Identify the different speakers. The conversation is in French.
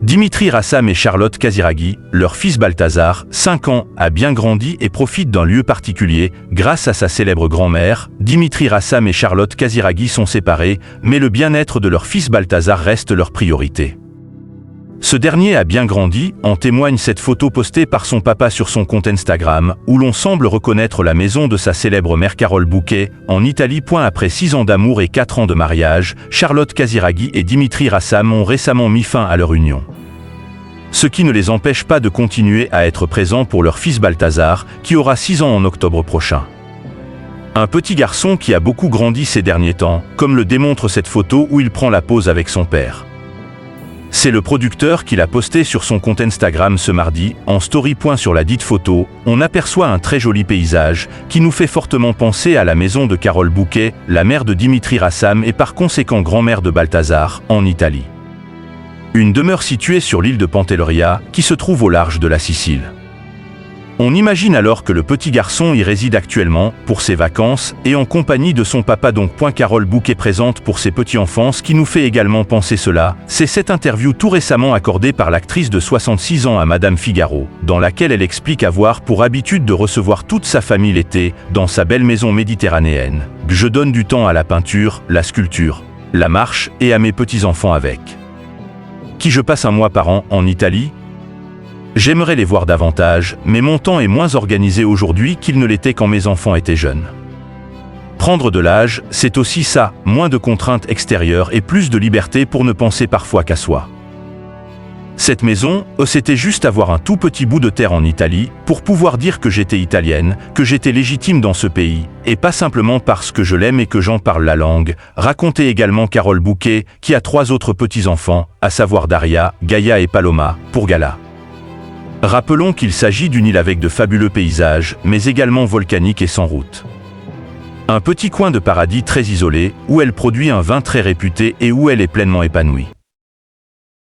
Speaker 1: Dimitri Rassam et Charlotte Casiraghi, leur fils Balthazar, 5 ans, a bien grandi et profite d'un lieu particulier grâce à sa célèbre grand-mère. Dimitri Rassam et Charlotte Casiraghi sont séparés, mais le bien-être de leur fils Balthazar reste leur priorité. Ce dernier a bien grandi, en témoigne cette photo postée par son papa sur son compte Instagram, où l'on semble reconnaître la maison de sa célèbre mère Carole Bouquet, en Italie. Après 6 ans d'amour et 4 ans de mariage, Charlotte Casiraghi et Dimitri Rassam ont récemment mis fin à leur union. Ce qui ne les empêche pas de continuer à être présents pour leur fils Balthazar, qui aura 6 ans en octobre prochain. Un petit garçon qui a beaucoup grandi ces derniers temps, comme le démontre cette photo où il prend la pose avec son père. C'est le producteur qui l'a posté sur son compte Instagram ce mardi. En story. Sur la dite photo, on aperçoit un très joli paysage qui nous fait fortement penser à la maison de Carole Bouquet, la mère de Dimitri Rassam et par conséquent grand-mère de Balthazar, en Italie. Une demeure située sur l'île de Pantelleria, qui se trouve au large de la Sicile. On imagine alors que le petit garçon y réside actuellement, pour ses vacances, et en compagnie de son papa. Carole Bouquet présente pour ses petits-enfants. Ce qui nous fait également penser cela, c'est cette interview tout récemment accordée par l'actrice de 66 ans à Madame Figaro, dans laquelle elle explique avoir pour habitude de recevoir toute sa famille l'été, dans sa belle maison méditerranéenne. Je donne du temps à la peinture, la sculpture, la marche et à mes petits-enfants avec qui je passe un mois par an en Italie. J'aimerais les voir davantage, mais mon temps est moins organisé aujourd'hui qu'il ne l'était quand mes enfants étaient jeunes. Prendre de l'âge, c'est aussi ça, moins de contraintes extérieures et plus de liberté pour ne penser parfois qu'à soi. Cette maison, c'était juste avoir un tout petit bout de terre en Italie, pour pouvoir dire que j'étais italienne, que j'étais légitime dans ce pays, et pas simplement parce que je l'aime et que j'en parle la langue, racontait également Carole Bouquet, qui a 3 autres petits-enfants, à savoir Daria, Gaïa et Paloma, pour Gala. Rappelons qu'il s'agit d'une île avec de fabuleux paysages, mais également volcanique et sans route. Un petit coin de paradis très isolé, où elle produit un vin très réputé et où elle est pleinement épanouie.